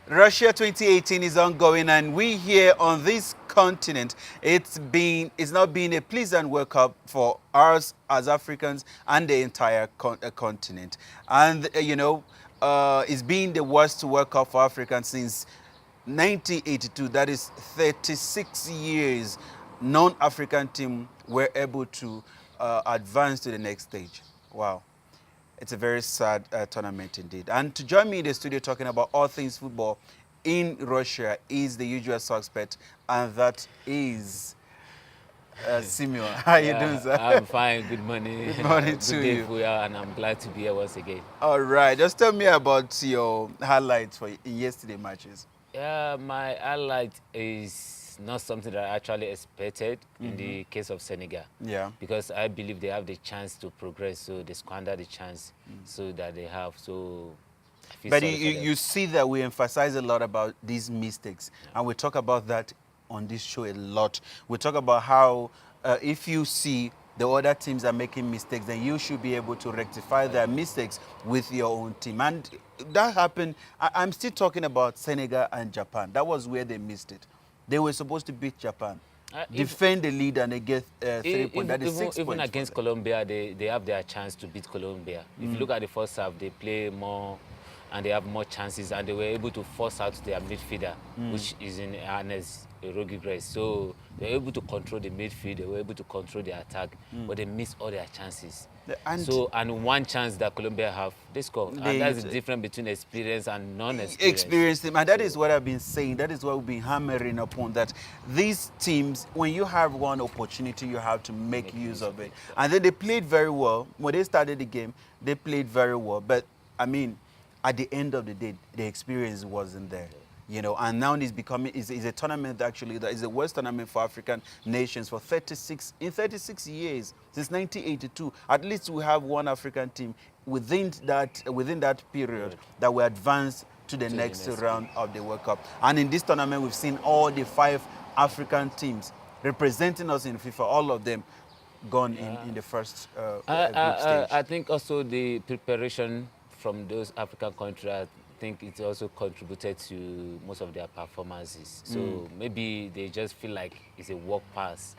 Russia 2018 is ongoing, and we here on this continent, it's not been a pleasant World Cup for us as Africans and the entire continent. And it's been the worst World Cup for Africans since 1982. That is 36 years. Non-African team were able to advance to the next stage. Wow. It's a very sad tournament indeed. And to join me in the studio talking about all things football in Russia is the usual suspect, and that is Simeon. How are you doing, sir? I'm fine. Good morning. Good morning Good to day, you. Fuya, and I'm glad to be here once again. All right. Just tell me about your highlights for yesterday's matches. Yeah, my highlight is not something that I actually expected in the case of Senegal. Yeah. Because I believe they have the chance to progress, so they squander the chance so that they have. So I feel But sorry for them. you see that we emphasize a lot about these mistakes, and we talk about that on this show a lot. We talk about how if you see the other teams are making mistakes, then you should be able to rectify their mistakes with your own team. And that happened. I'm still talking about Senegal and Japan. That was where they missed it. They were supposed to beat Japan, defend the lead, and they get 3 points. That is 6 even points. against Colombia, they have their chance to beat Colombia. If you look at the first half, they play more and they have more chances, and they were able to force out their midfielder, which is in Ernest Rodriguez. So they were able to control the midfield, they were able to control the attack, but they missed all their chances. And one chance that Colombia have, they score. And that's the difference between experience and non-experience. Experienced team, and that is what I've been saying. That is what we've been hammering upon, that these teams, when you have one opportunity, you have to make use of it. And then they played very well. When they started the game, they played very well. But, I mean, at the end of the day, the experience wasn't there. And now it's becoming is a tournament that is the worst tournament for African nations for 36 years, since 1982. At least we have one African team within that period that will advance to the next round of the World Cup. And in this tournament, we've seen all the 5 African teams representing us in FIFA, all of them gone in the first group stage. I think also the preparation from those African countries, I think it also contributed to most of their performances. So maybe they just feel like it's a walk pass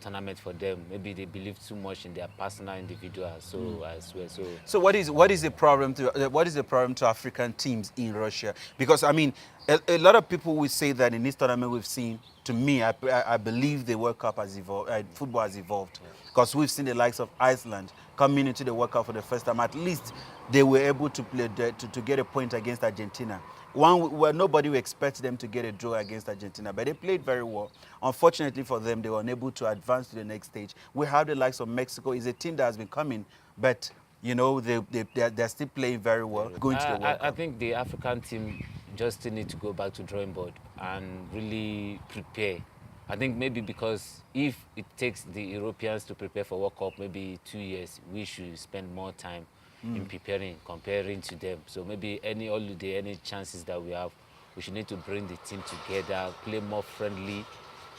tournament for them. Maybe they believe too much in their personal individual. So I swear. So what is the problem to African teams in Russia? Because I mean, a lot of people will say that in this tournament we've seen. To me, I believe the World Cup has evolved. Football has evolved, because we've seen the likes of Iceland coming into the World Cup for the first time. At least they were able to play to get a point against Argentina. One where nobody would expect them to get a draw against Argentina, but they played very well. Unfortunately for them, they were unable to advance to the next stage. We have the likes of Mexico. It's a team that has been coming, but they're still playing very well. Going to the World Cup. I think the African team just still need to go back to drawing board and really prepare. I think maybe because if it takes the Europeans to prepare for World Cup maybe 2 years, we should spend more time in preparing, comparing to them. So maybe any holiday, any chances that we have, we should need to bring the team together, play more friendly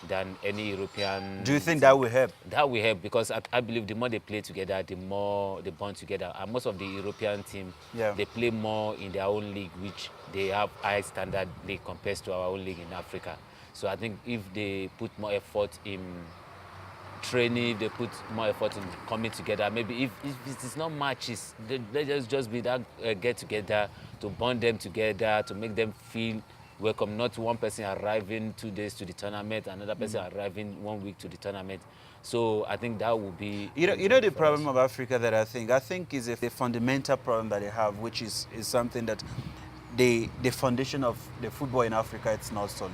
than any European. Do you think that will help? That will help, because I believe the more they play together, the more they bond together. And most of the European team, they play more in their own league, which they have high standard league compared to our own league in Africa. So I think if they put more effort in training, they put more effort in coming together. Maybe if it is not matches, they just be that get together to bond them together, to make them feel welcome. Not one person arriving 2 days to the tournament, another person arriving 1 week to the tournament. So I think that would be. The problem of Africa that I think is a fundamental problem that they have, which is something that the foundation of the football in Africa, it's not solid.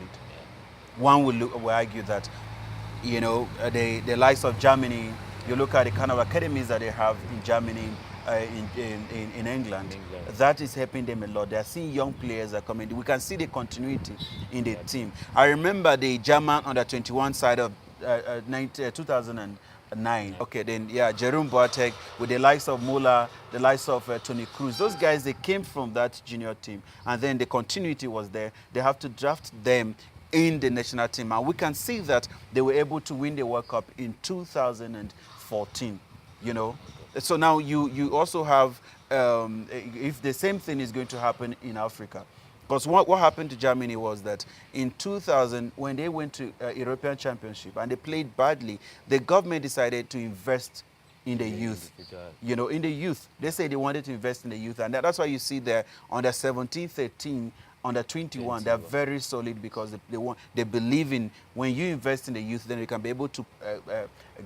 One will argue that, the likes of Germany, you look at the kind of academies that they have in Germany, in England, that is helping them a lot. They are seeing young players that are coming. We can see the continuity in the team. I remember the German under-21 side of 2009. Okay, then Jerome Boateng with the likes of Muller, the likes of Toni Kroos. Those guys, they came from that junior team, and then the continuity was there. They have to draft them in the national team, and we can see that they were able to win the World Cup in 2014. So now you also have, if the same thing is going to happen in Africa, Because what happened to Germany was that in 2000, when they went to European Championship and they played badly, the government decided to invest in the youth. You know, in the youth. They say they wanted to invest in the youth. And that's why you see there under 17, 13, under 21, they're very solid because they believe in when you invest in the youth, then you can be able to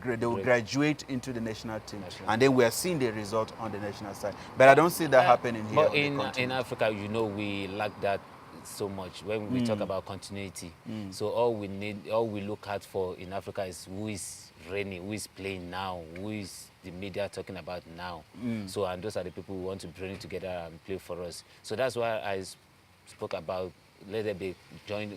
they will graduate into the national team, and then we are seeing the result on the national side. But I don't see that happening here. But in Africa, you know, we lack that so much when we talk about continuity. So all we look at for in Africa is who is reigning, who is playing now, who is the media talking about now. So and those are the people who want to bring it together and play for us. So that's why I spoke about let there be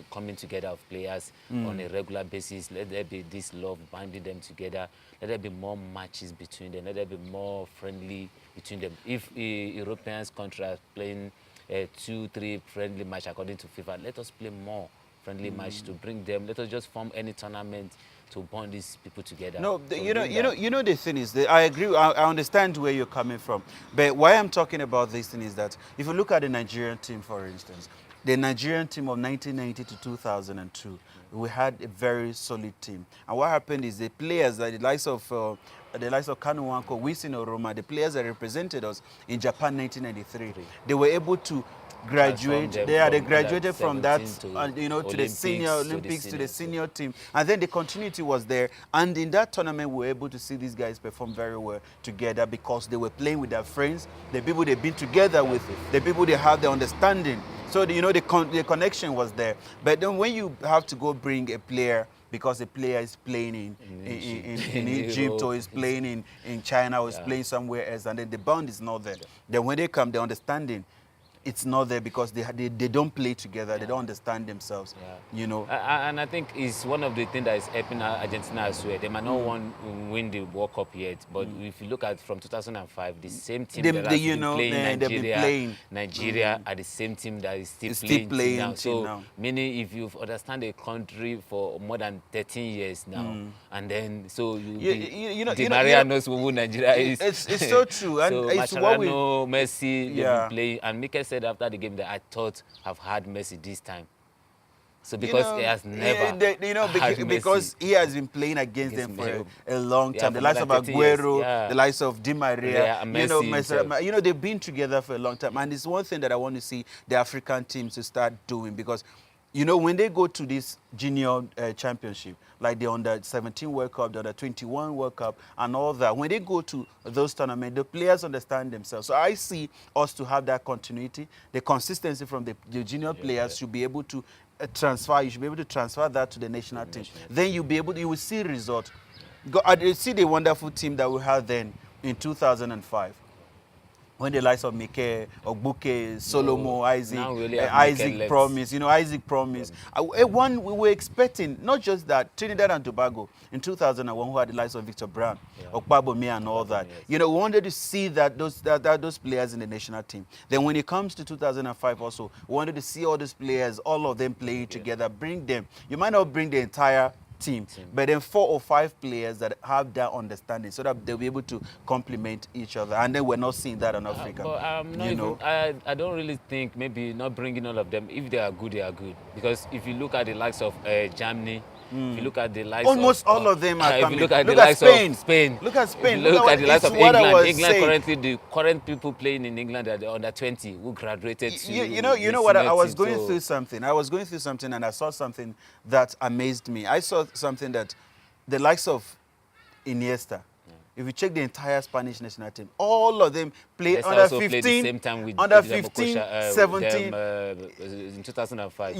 coming together of players on a regular basis. Let there be this love binding them together. Let there be more matches between them. Let there be more friendly between them. If Europeans contract playing 2-3 friendly match according to FIFA, let us play more friendly match to bring them. Let us just form any tournament to bond these people together. No, you know the thing is that I agree. I understand where you're coming from, but why I'm talking about this thing is that if you look at the Nigerian team, for instance, the Nigerian team of 1990 to 2002, we had a very solid team. And what happened is the players, the likes of Kanu Nwankwo, Wisin Oroma, the players that represented us in Japan 1993, they were able to graduate. They graduated from that, you know, to the senior Olympics, to the senior team, and then the continuity was there. And in that tournament, we were able to see these guys perform very well together because they were playing with their friends, the people they've been together with, the people they have the understanding. So you know the connection was there. But then when you have to go bring a player because the player is playing in Egypt or is playing in China or is playing somewhere else, and then the bond is not there. Then when they come, the understanding, it's not there because they don't play together. They don't understand themselves, you know. And I think it's one of the things that is helping Argentina as well. They might not want to win the World Cup yet, but if you look at from 2005, the same team that has been playing Nigeria are the same team that is still playing now. So meaning if you've understand a country for more than 13 years now, and then so Di Maria knows who Nigeria is. It's so true. And so it's what we Messi, they've been playing, and Mikel said after the game that I thought I've had Messi this time. So because he has never because he has been playing against them for a long time. The likes of Aguero, the likes of Di Maria, Messi, they've been together for a long time. And it's one thing that I want to see the African teams to start doing, because you know, when they go to this junior championship, like the under-17 World Cup, the under-21 World Cup, and all that, when they go to those tournaments, the players understand themselves. So I see us to have that continuity, the consistency from the junior players should be able to transfer. You should be able to transfer that to the national team. Then you will see results. See the wonderful team that we had then in 2005. When the likes of Mike, Ogbuke, Solomo, Isaac Promise, Isaac Promise. One we were expecting, not just that, Trinidad and Tobago in 2001, who had the likes of Victor Brown, Okpabo Mia and all that. We wanted to see those players in the national team. Then when it comes to 2005 also, we wanted to see all those players, all of them playing together, bring them. You might not bring the entire team, but then 4 or 5 players that have that understanding so that they'll be able to complement each other. And then we're not seeing that in Africa. I don't really think maybe not bringing all of them. If they are good, they are good. Because if you look at the likes of Germany, if you look at the likes almost all of them are coming. If you look at the likes of Spain. Look at Spain. Look at the likes of England. Currently, the current people playing in England are the under 20 who graduated to you know what, I was going through something. I was going through something and I saw something that amazed me. I saw something that the likes of Iniesta, if you check the entire Spanish national team, all of them play under 15, under 15, 17. In 2005.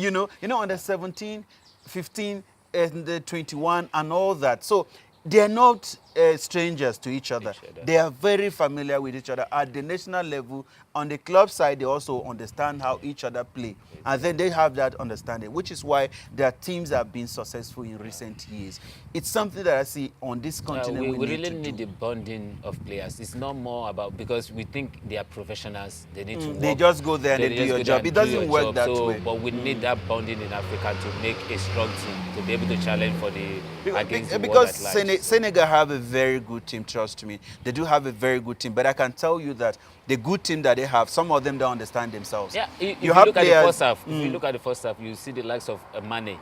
Under 17, 15, and the 21 and all that. So they are not strangers to each other. They are very familiar with each other at the national level. On the club side, they also understand how each other play. And then they have that understanding, which is why their teams have been successful in recent years. It's something that I see on this continent. We really need the bonding of players. It's not more about, because we think they are professionals. They need to work. They just go there and they do your job. It doesn't work that way. But we need that bonding in Africa to make a strong team, to be able to challenge for the against the because Senegal have a very good team, trust me. They do have a very good team. But I can tell you that the good team that they have, some of them don't understand themselves. Yeah, if you look at the first half, if you look at the first half, you see the likes of Mane.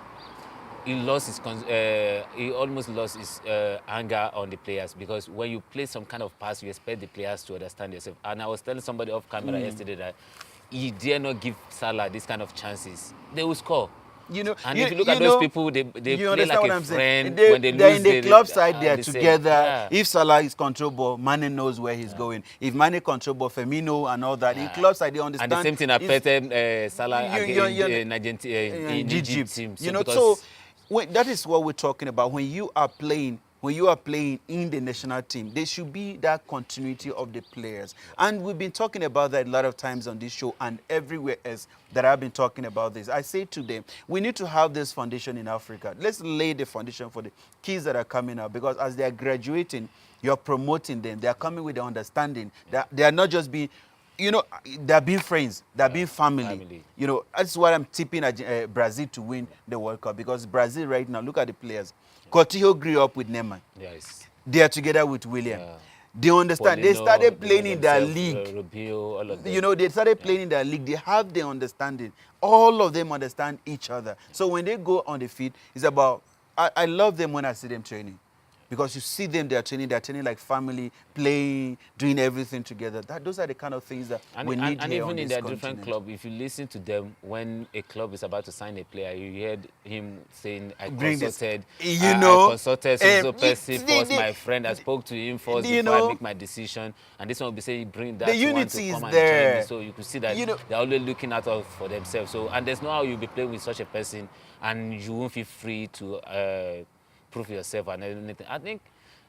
He almost lost his anger on the players, because when you play some kind of pass, you expect the players to understand yourself. And I was telling somebody off camera yesterday that he dare not give Salah this kind of chances. They will score. And if you look at those people, they play like a friend. When they they're lose, in the club side, they are the together. Yeah. If Salah is control ball, Mane knows where he's going. If Mane control ball, Firmino and all that. In club side, they understand. And the same thing affected Salah in Egypt team. So that is what we're talking about. When you are playing in the national team, there should be that continuity of the players. And we've been talking about that a lot of times on this show and everywhere else that I've been talking about this. I say to them, we need to have this foundation in Africa. Let's lay the foundation for the kids that are coming up, because as they are graduating, you're promoting them. They are coming with the understanding that they are not just being, they're being friends, they're being family. That's why I'm tipping Brazil to win the World Cup, because Brazil right now, look at the players. Coutinho grew up with Neymar. Yes. They are together with William. Yeah. They understand. Paulino, they started playing in their league. Rubio, all of them. They started playing in their league. They have the understanding. All of them understand each other. So when they go on the field, it's about, I love them when I see them training. Because you see them, they're training like family, playing, doing everything together. Those are the kind of things that we need here on this continent. And even in their different club, if you listen to them, when a club is about to sign a player, you heard him saying, I consulted so person first, my friend. I spoke to him first before I make my decision. And this one will be saying, bring that the one unity to come is and there. join me. So you could see that they're always looking out for themselves. So, and there's no how you'll be playing with such a person and you won't feel free to prove yourself and anything. I think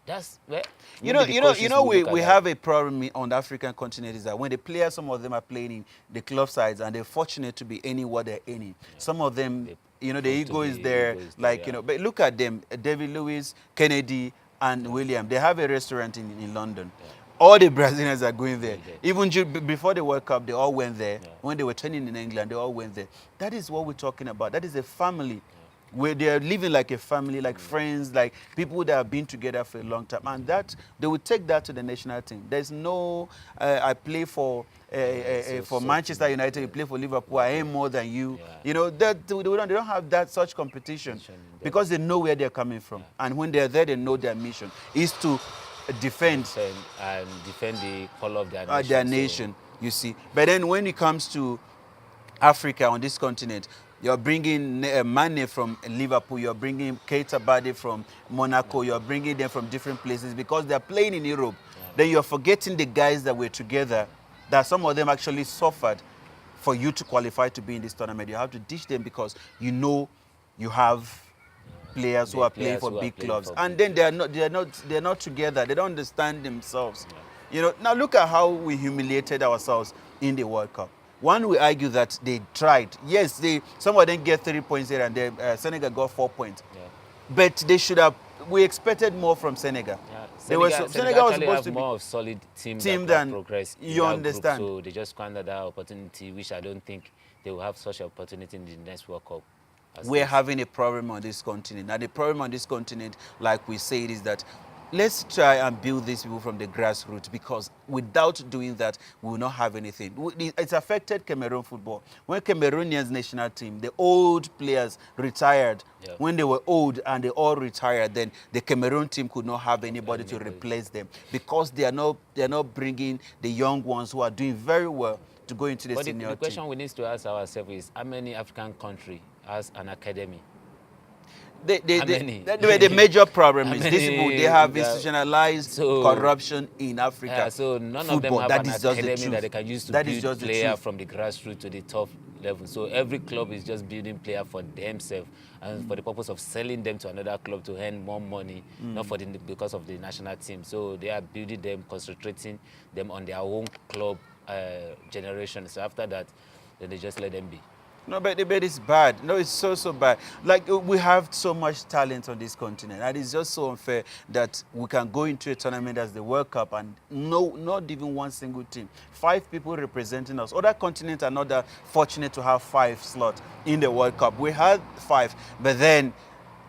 that's where we have a problem on the African continent, is that when the players, some of them are playing in the club sides and they're fortunate to be anywhere they're any. Some of them, the ego is there, but look at them, David Lewis, Kennedy, and William. They have a restaurant in London. Yeah. All the Brazilians are going there. Even before the World Cup, they all went there. Yeah. When they were training in England, they all went there. That is what we're talking about. That is a family. Where they are living like a family, like friends, like people that have been together for a long time. And that, they will take that to the national team. There's no, I play for Manchester United, you play for Liverpool, I am more than you. Yeah. They don't have that such competition because they know where they're coming from. Yeah. And when they're there, they know their mission is to defend the color of their nation, you see. But then when it comes to Africa, on this continent, you're bringing Mane from Liverpool, you're bringing Keita Balde from Monaco, you're bringing them from different places because they're playing in Europe. Yeah. Then you're forgetting the guys that were together, that some of them actually suffered for you to qualify to be in this tournament. You have to ditch them because you have players who are playing for big clubs. And then they're not together. They don't understand themselves. Yeah. Now look at how we humiliated ourselves in the World Cup. One will argue that they tried. Yes, some of them get 3 points here and there. Senegal got 4 points. Yeah. But they should have. We expected more from Senegal. Yeah. Senegal was supposed to be more of solid team than progress. You understand? Group, so they just squandered that opportunity, which I don't think they will have such an opportunity in the next World Cup. We're having a problem on this continent. Now the problem on this continent, like we said, is that let's try and build these people from the grassroots, because without doing that, we will not have anything. It's affected Cameroon football. When Cameroonians national team, the old players retired. Yeah. When they were old and they all retired, then the Cameroon team could not have anybody to replace them, because they are not bringing the young ones who are doing very well to go into the senior team. The question we need to ask ourselves is, how many African countries has an academy? The major problem is these people, they have institutionalized corruption in Africa. Yeah, so none of them have an academy that they can use to build players from the grassroots to the top level. So every club is just building players for themselves and for the purpose of selling them to another club to earn more money, not because of the national team. So they are building them, concentrating them on their own club generation. So after that, then they just let them be. No, but it's bad. No, it's so bad. Like, we have so much talent on this continent, and it's just so unfair that we can go into a tournament as the World Cup and not even one single team. 5 people representing us. Other continents are not that fortunate to have 5 slots in the World Cup. We had 5, but then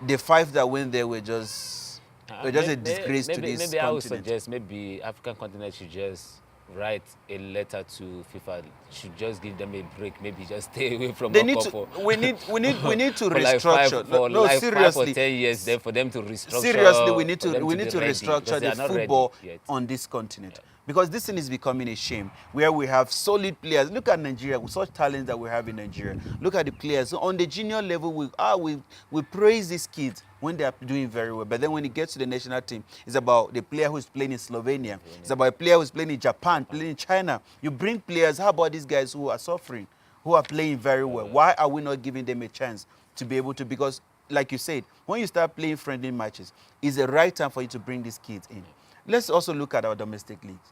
the 5 that went there were just We're just a disgrace to maybe, this maybe I would continent. suggest maybe African continent should just write a letter to FIFA. Should just give them a break. Maybe just stay away from They World need Cup to. for We need to for like restructure. No, like 5 or seriously. 10 years. Then for them to restructure. Seriously, we need for them to be ready, restructure because they the are not football ready yet. on this continent. Because this thing is becoming a shame, where we have solid players. Look at Nigeria, with such talent that we have in Nigeria. Look at the players. So on the junior level, we praise these kids when they are doing very well. But then when it gets to the national team, it's about the player who's playing in Slovenia. It's about a player who's playing in Japan, playing in China. You bring players. How about these guys who are suffering, who are playing very well? Why are we not giving them a chance to be able to? Because, like you said, when you start playing friendly matches, it's the right time for you to bring these kids in. Let's also look at our domestic leagues.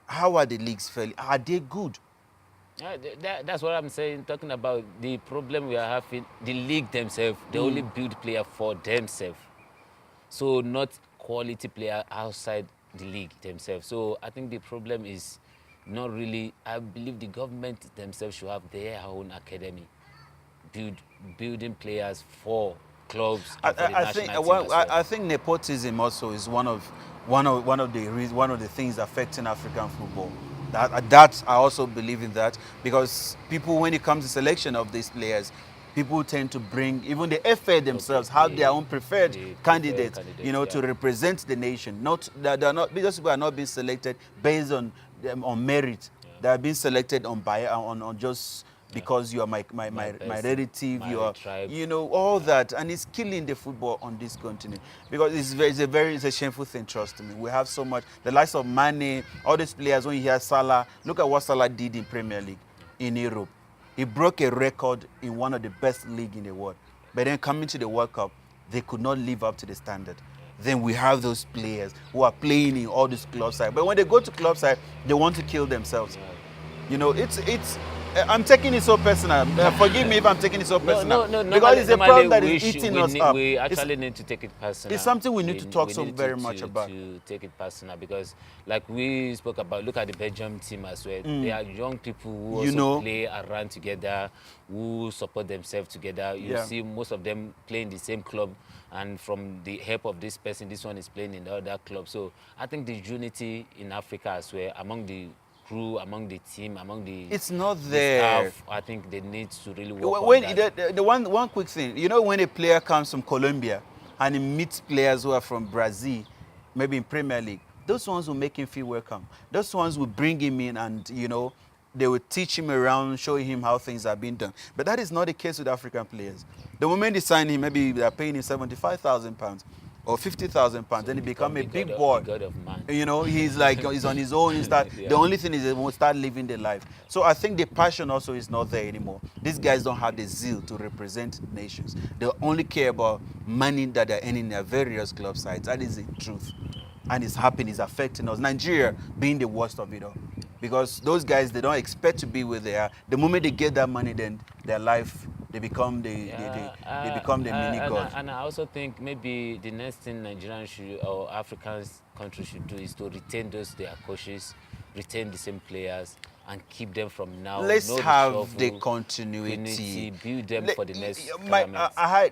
How are the leagues fairly? Are they good? That's what I'm saying, talking about the problem we are having. The league themselves, they only build player for themselves. So not quality player outside the league themselves. So I think the problem is not really, I believe the government themselves should have their own academy, building players for clubs and for the national team as well. I think nepotism also is one of the things affecting African football. That I also believe in that, because people, when it comes to selection of these players, people tend to bring, even the FA themselves have their own preferred candidates, to represent the nation. Not that they're not, because people are not being selected based on merit. They are being selected on just because you are my relative, you are tribe. All that, and it's killing the football on this continent, because it's a shameful thing. Trust me, we have so much. The likes of Mane, all these players. When you hear Salah, look at what Salah did in Premier League in Europe. He broke a record in one of the best leagues in the world. But then coming to the World Cup, they could not live up to the standard. Then we have those players who are playing in all these club side. But when they go to club side, they want to kill themselves. It's I'm taking it so personal. Forgive me if I'm taking it so personal. No, because it's a problem that is eating us up. We actually need to take it personal. It's something we need to talk very much about. To take it personal, because like we spoke about, look at the Belgium team as well. They are young people who also play around together, who support themselves together. You see most of them playing the same club, and from the help of this person, this one is playing in the other club. So I think the unity in Africa as well, among the crew, among the team, among the it's not there. The staff, I think they need to really work on that. The one quick thing, when a player comes from Colombia and he meets players who are from Brazil, maybe in Premier League, those ones will make him feel welcome. Those ones will bring him in, and they will teach him around, showing him how things are being done. But that is not the case with African players. The moment they sign him, maybe they are paying him £75,000 or £50,000, then he become a big boy. God of man. He's on his own. The only thing is they won't start living their life. So I think the passion also is not there anymore. These guys don't have the zeal to represent nations. They only care about money that they're earning in their various club sides. That is the truth. And it's happening, it's affecting us. Nigeria being the worst of it all. Because those guys, they don't expect to be where they are. The moment they get that money, then their life, they become the mini god. And I also think maybe the next thing Nigerians should, or African countries should do, is to retain their coaches, retain the same players, and keep them from now. Let's have the continuity. Build them for the next tournament. I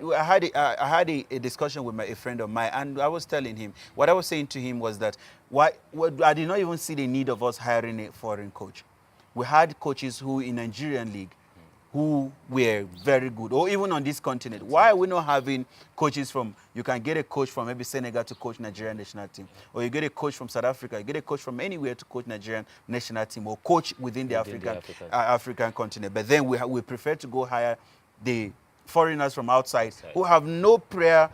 had a discussion with a friend of mine, and I was telling him, what I was saying to him was that I did not even see the need of us hiring a foreign coach. We had coaches who in Nigerian league who were very good, or even on this continent. Why are we not having coaches you can get a coach from maybe Senegal to coach Nigerian national team, or you get a coach from South Africa, you get a coach from anywhere to coach Nigerian national team, or coach within the African continent. But then we prefer to go hire the foreigners from outside who have no prior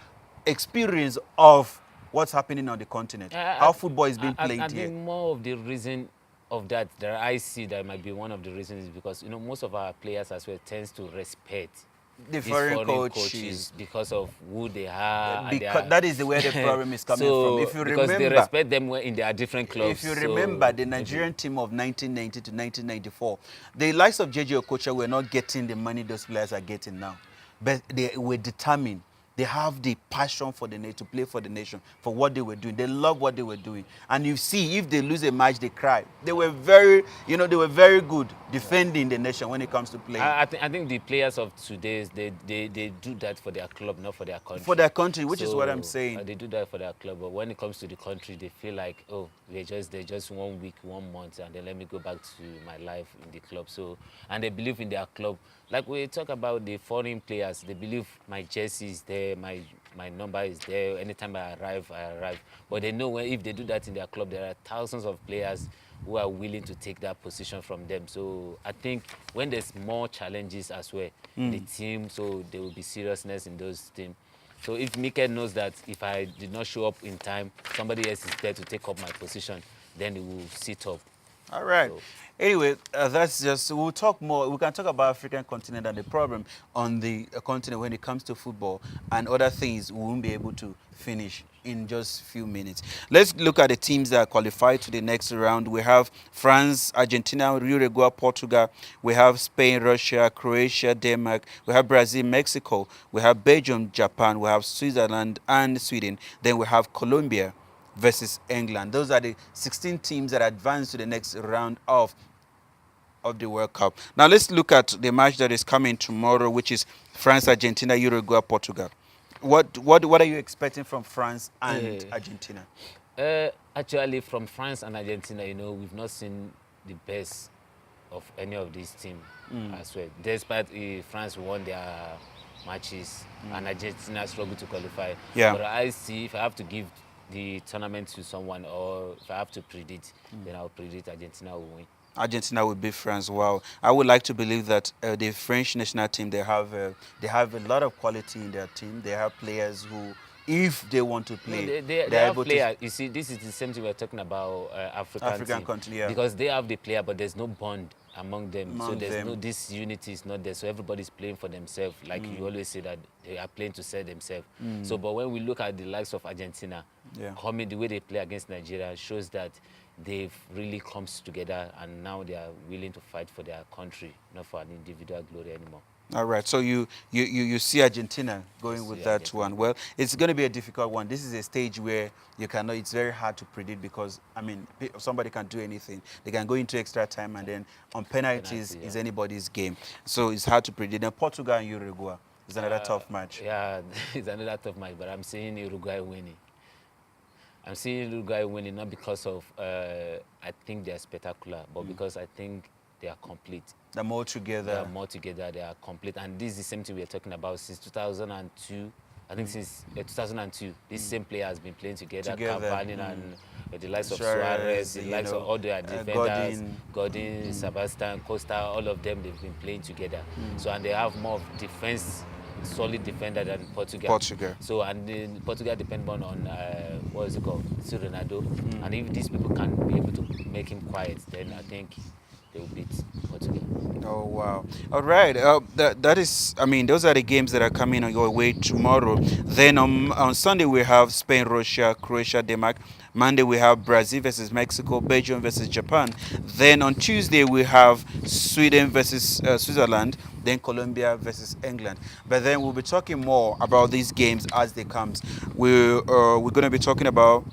experience of what's happening on the continent, how football is being played here. I think more of the reason of that I see that might be one of the reasons is because most of our players as well tends to respect the these foreign coaches because of who they are. That is where the problem is coming from. If you because remember, they respect them in their different clubs. If you remember the Nigerian team of 1990 to 1994, the likes of JJ Okocha were not getting the money those players are getting now. But they were determined They have the passion for the nation, to play for the nation, for what they were doing. They love what they were doing. And you see, if they lose a match, they cry. They were very, they were very good defending the nation when it comes to playing. I think the players of today, they do that for their club, not for their country. For their country, which is what I'm saying. They do that for their club, but when it comes to the country, they feel like, oh, they just 1 week, 1 month, and then let me go back to my life in the club. So, and they believe in their club. Like we talk about the foreign players, they believe my jersey is there, my number is there. Anytime I arrive, I arrive. But they know if they do that in their club, there are thousands of players who are willing to take that position from them. So I think when there's more challenges as well in the team, so there will be seriousness in those teams. So if Mikel knows that if I did not show up in time, somebody else is there to take up my position, then he will sit up. All right. So, anyway, that's just, we'll talk more. We can talk about African continent and the problem on the continent when it comes to football and other things we won't be able to finish in just a few minutes. Let's look at the teams that are qualified to the next round. We have France, Argentina, Uruguay, Portugal. We have Spain, Russia, Croatia, Denmark. We have Brazil, Mexico. We have Belgium, Japan. We have Switzerland and Sweden. Then we have Colombia versus England. Those are the 16 teams that advance to the next round of the World Cup. Now let's look at the match that is coming tomorrow, which is France, Argentina, Uruguay, Portugal. What are you expecting from France and Argentina? Actually, from France and Argentina, we've not seen the best of any of these teams as well. Despite France won their matches and Argentina struggled to qualify. Yeah. But I see, if I have to give the tournament to someone, or if I have to predict, then I'll predict Argentina will win. Argentina will beat France. Wow, I would like to believe that the French national team, they have a lot of quality in their team. They have players who, if they want to play, they have players. You see, this is the same thing we're talking about African country, yeah. Because they have the player, but there's no bond among them. So there's no, this unity is not there. So everybody's playing for themselves. Like you always say that they are playing to sell themselves. So, but when we look at the likes of Argentina, the way they play against Nigeria shows that they've really come together, and now they are willing to fight for their country, not for an individual glory anymore. All right, so you see Argentina going with that one. Well, it's going to be a difficult one. This is a stage where you cannot, it's very hard to predict because, I mean, somebody can do anything. They can go into extra time, and then on penalties is anybody's game. So it's hard to predict. Then Portugal and Uruguay is another tough match. Yeah, it's another tough match, but I'm seeing Uruguay winning. I'm seeing Uruguay winning not because of I think they're spectacular, but because I think they are complete. They're more together. They are more together. They are complete. And this is the same thing we're talking about since 2002. I think since 2002, this same player has been playing together. Cavani and the likes of Suarez, the likes of all their defenders, Godin, Sebastian, Costa, all of them, they've been playing together. So, and they have more of defense, solid defender than Portugal. So, and then Portugal depend more on what is it called, Ronaldo. And if these people can be able to make him quiet, then I think they will beat Portugal. Oh wow! All right, that is. I mean, those are the games that are coming on your way tomorrow. Then on Sunday we have Spain, Russia, Croatia, Denmark. Monday we have Brazil versus Mexico, Belgium versus Japan. Then on Tuesday we have Sweden versus Switzerland. Then Colombia versus England. But then we'll be talking more about these games as they come. We're going to be talking about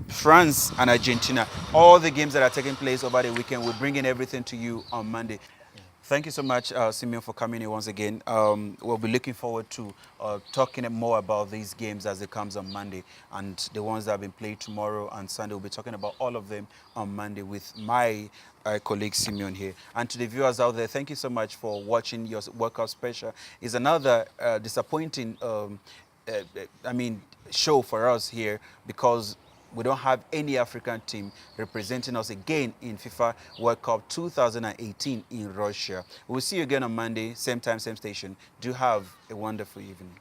France and Argentina. All the games that are taking place over the weekend, we're bringing everything to you on Monday. Thank you so much, Simeon, for coming in once again. We'll be looking forward to talking more about these games as it comes on Monday, and the ones that have been played tomorrow and Sunday. We'll be talking about all of them on Monday with my colleague Simeon here. And to the viewers out there, thank you so much for watching your World Cup special. It's another disappointing, show for us here because we don't have any African team representing us again in FIFA World Cup 2018 in Russia. We'll see you again on Monday, same time, same station. Do have a wonderful evening.